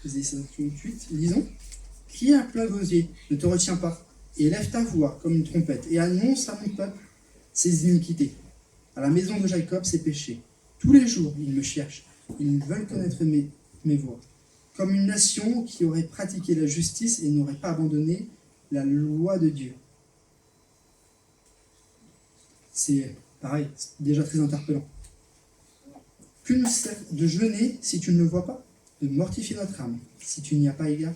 Ésaïe 58, lisons. Crie à plein gosier, ne te retiens pas, et lève ta voix comme une trompette, et annonce à mon peuple ses iniquités, à la maison de Jacob ses péchés. Tous les jours, ils me cherchent, ils veulent connaître mes voies. Comme une nation qui aurait pratiqué la justice et n'aurait pas abandonné la loi de Dieu. C'est pareil, c'est déjà très interpellant. Que nous sert de jeûner si tu ne le vois pas, de mortifier notre âme si tu n'y as pas égard?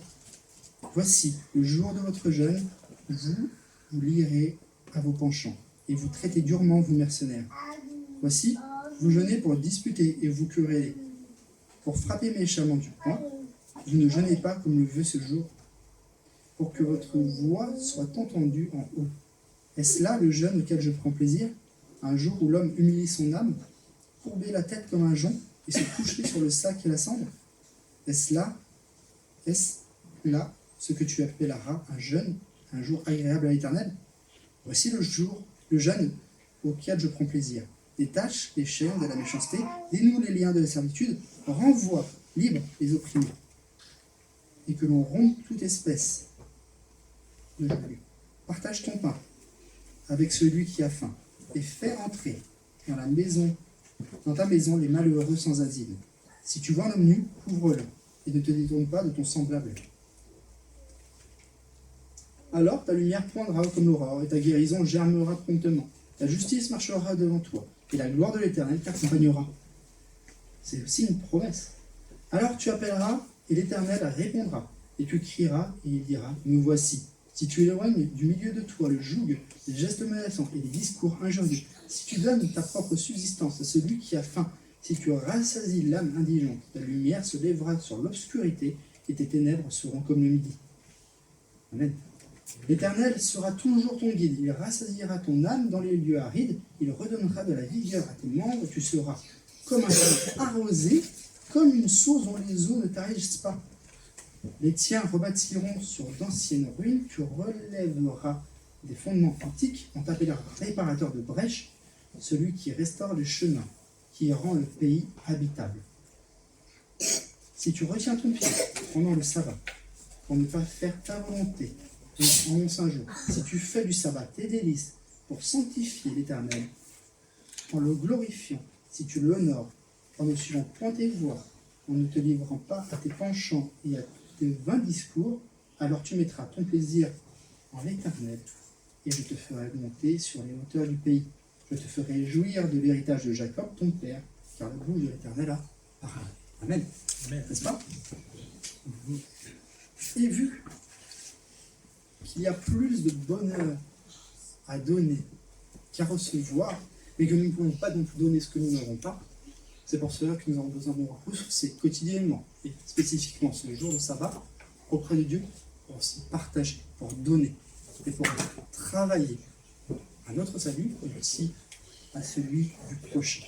Voici, le jour de votre jeûne, vous lirez à vos penchants, et vous traitez durement vos mercenaires. Voici, vous jeûnez pour disputer et vous quereller, pour frapper méchamment du poing. Vous ne jeûnez pas comme le veut ce jour, pour que votre voix soit entendue en haut. Est-ce là le jeûne auquel je prends plaisir? Un jour où l'homme humilie son âme, courber la tête comme un jonc et se coucher sur le sac et la cendre? Est-ce là ce que tu appelleras un jeûne, un jour agréable à l'Éternel? Voici le jeûne auquel je prends plaisir. Détache les chaînes de la méchanceté, dénoue les liens de la servitude, renvoie libre les opprimés, et que l'on rompe toute espèce de jeu. Partage ton pain avec celui qui a faim, et fais entrer dans ta maison les malheureux sans asile. Si tu vois un homme nu, couvre-le, et ne te détourne pas de ton semblable. Alors ta lumière poindra comme l'aurore, et ta guérison germera promptement. Ta justice marchera devant toi, et la gloire de l'Éternel t'accompagnera. C'est aussi une promesse. Alors tu appelleras, et l'Éternel répondra, et tu crieras, et il dira, me voici. Si tu éloignes du milieu de toi le joug, les gestes menaçants et les discours injurieux, si tu donnes ta propre subsistance à celui qui a faim, si tu rassasies l'âme indigente, ta lumière se lèvera sur l'obscurité, et tes ténèbres seront comme le midi. Amen. L'Éternel sera toujours ton guide, il rassasiera ton âme dans les lieux arides, il redonnera de la vigueur à tes membres, tu seras comme un champ arrosé, comme une source dont les eaux ne tarissent pas. Les tiens rebâtiront sur d'anciennes ruines, tu relèveras des fondements antiques, on t'appellera réparateur de brèches, celui qui restaure les chemins, qui rend le pays habitable. Si tu retiens ton pied pendant le sabbat, pour ne pas faire ta volonté, en mon saint jour, si tu fais du sabbat tes délices pour sanctifier l'Éternel, en le glorifiant, si tu l'honores, en ne suivant point tes voies, en ne te livrant pas à tes penchants et à tes vains discours, alors tu mettras ton plaisir en l'Éternel, et je te ferai monter sur les hauteurs du pays. Je te ferai jouir de l'héritage de Jacob, ton père, car la bouche de l'Éternel a parlé. Amen. Amen. N'est-ce pas? Et vu qu'il y a plus de bonheur à donner qu'à recevoir, mais que nous ne pouvons pas donc donner ce que nous n'aurons pas, c'est pour cela que nous avons besoin de nous ressourcer quotidiennement, et spécifiquement ce jour de sabbat, auprès de Dieu, pour aussi partager, pour donner et pour travailler à notre salut et aussi à celui du prochain.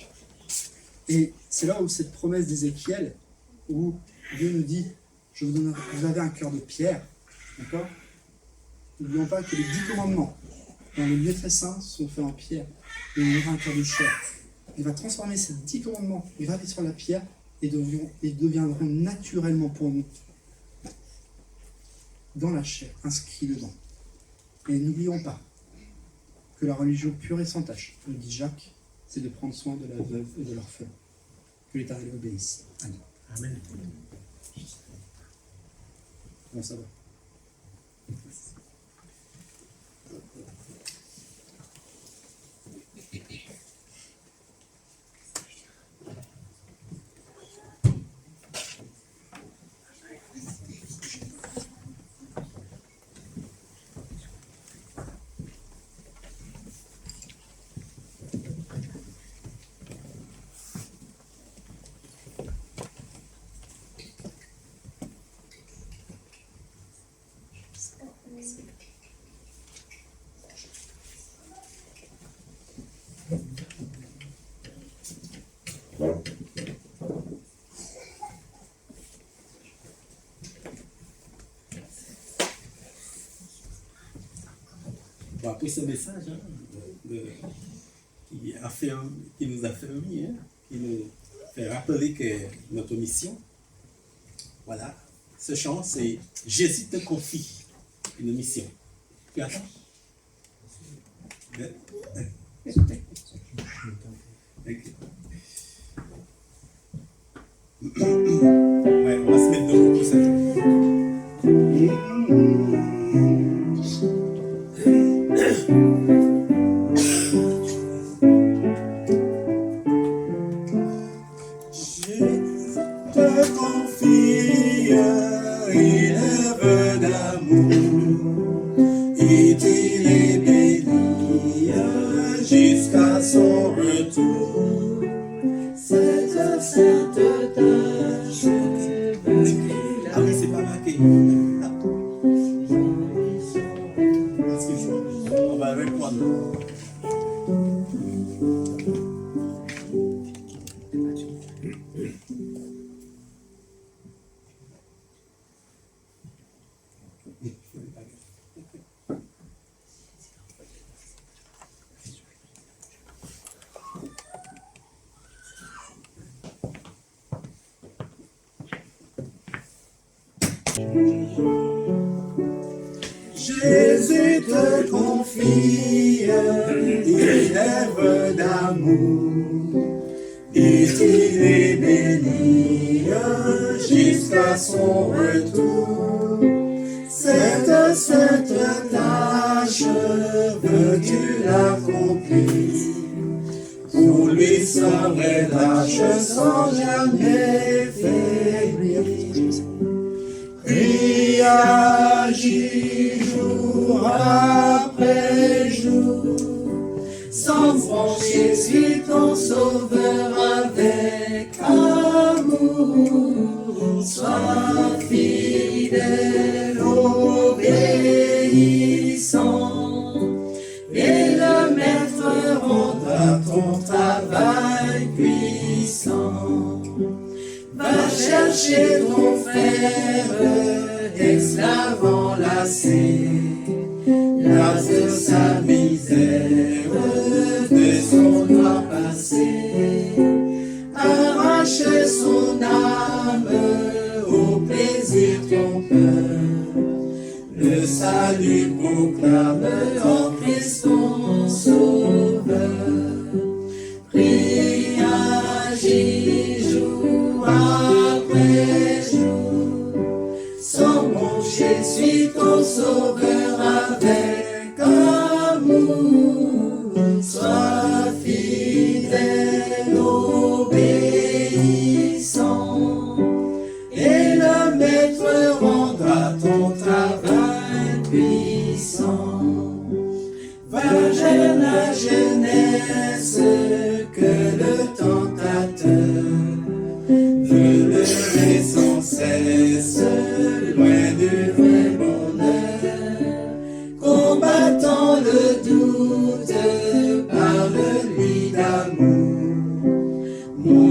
Et c'est là où cette promesse d'Ézéchiel, où Dieu nous dit, je vous donne, vous avez un cœur de pierre, d'accord? N'oublions pas que les 10 commandements dans le lieu très saint sont faits en pierre, et il y aura un cœur de chair. Il va transformer ces 10 commandements, graver sur la pierre, et deviendront naturellement pour nous, dans la chair, inscrits dedans. Et n'oublions pas que la religion pure et sans tache, nous dit Jacques, c'est de prendre soin de la veuve et de l'orphelin. Que l'Éternel obéisse. Amen. Amen. Bon, ça va. Bon, après ce message qui nous a fermis, qui nous fait rappeler que notre mission, voilà, ce chant, c'est Jésus te confie une mission. Tu attends? Ouais, on va se mettre debout pour ça. Jésus te confie une œuvre d'amour, et il est béni jusqu'à son retour. Cette sainte tâche, veux-tu l'accomplir? Pour lui serait lâche sans jamais faiblir. Prie, agis jour après jour, sans broncher, suis ton sauveur avec amour. Sois fidèle, obéissant, et le maître rendra ton travail puissant. Va chercher ton frère, esclave enlacé, las de sa misère, de son droit passé. Arrache son âme au plaisir trompeur, le salut proclame en Christ ton sauveur. Prie, agis jour après jour, sans broncher, suis ton sauveur avec amour. Sois fidèle, obéissant, et le maître rendra ton travail puissant. Va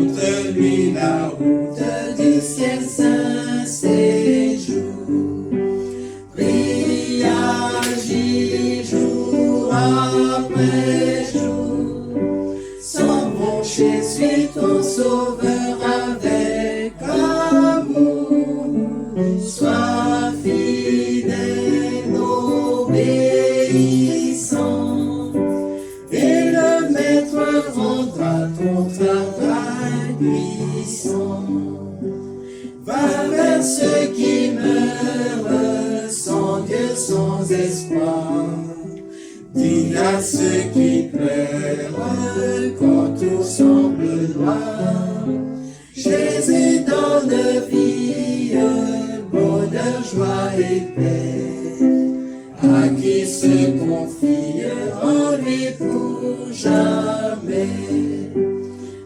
montre-lui la route du ciel saint séjour. Prie, agis jour après jour, sans broncher, suis ton sauveur avec amour. Sois fidèle, obéissant, et le maître rendra ton travail puissant. Va vers ceux qui meurent sans Dieu, sans espoir. Dis à ceux qui pleurent quand tout semble noir. Jésus donne vie, bonheur, joie et paix. À qui se confie en lui pour jamais.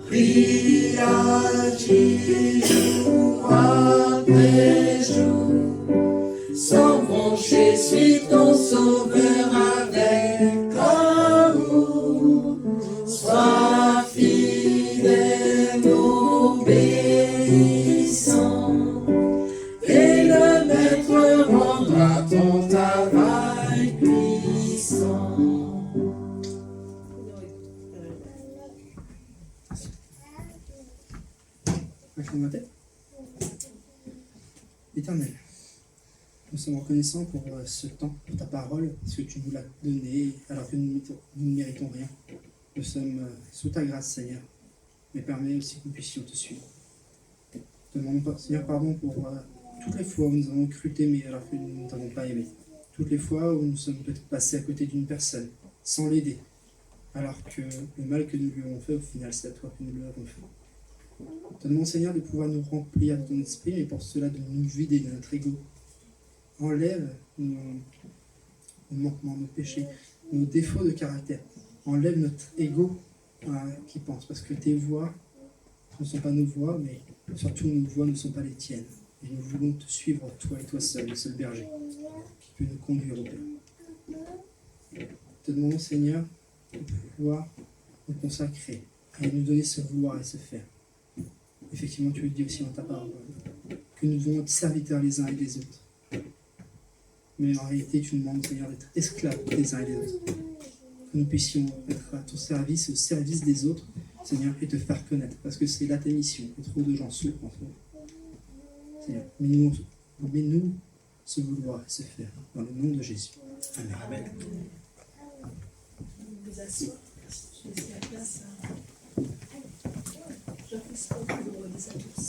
Prie, agis jour après jour, sans broncher, suis ton sauveur avec amour. Sois fidèle, obéissant, et le maître rendra ton travail puissant. Éternel, nous sommes reconnaissants pour ce temps, pour ta parole, ce que tu nous l'as donné, alors que nous ne méritons rien. Nous sommes sous ta grâce, Seigneur, mais permets aussi que nous puissions te suivre. Te demandons, Seigneur, pardon pour toutes les fois où nous avons cru t'aimer alors que nous ne t'avons pas aimé. Toutes les fois où nous sommes peut-être passés à côté d'une personne, sans l'aider, alors que le mal que nous lui avons fait, au final, c'est à toi que nous l'avons fait. Te demandons, Seigneur, de pouvoir nous remplir de ton esprit, mais pour cela, de nous vider de notre ego. Enlève nos manquements, nos péchés, nos défauts de caractère. Enlève notre ego qui pense, parce que tes voies ne sont pas nos voies, mais surtout nos voies ne sont pas les tiennes. Et nous voulons te suivre, toi et toi seul, le seul berger, qui peut nous conduire au Père. Te demandons, Seigneur, de pouvoir nous consacrer et nous donner ce vouloir et ce faire. Effectivement, tu le dis aussi dans ta parole, que nous devons être serviteurs les uns et des autres. Mais en réalité, tu nous demandes, Seigneur, d'être esclaves les uns et des autres. Que nous puissions être à ton service, au service des autres, Seigneur, et te faire connaître. Parce que c'est là ta mission, que trop de gens souffrent en ce moment. Seigneur, mets-nous ce vouloir et ce faire, dans le nom de Jésus. Amen. Amen. Vous asseoir. Je laisse la place à Jean-Christophe pour les adultes.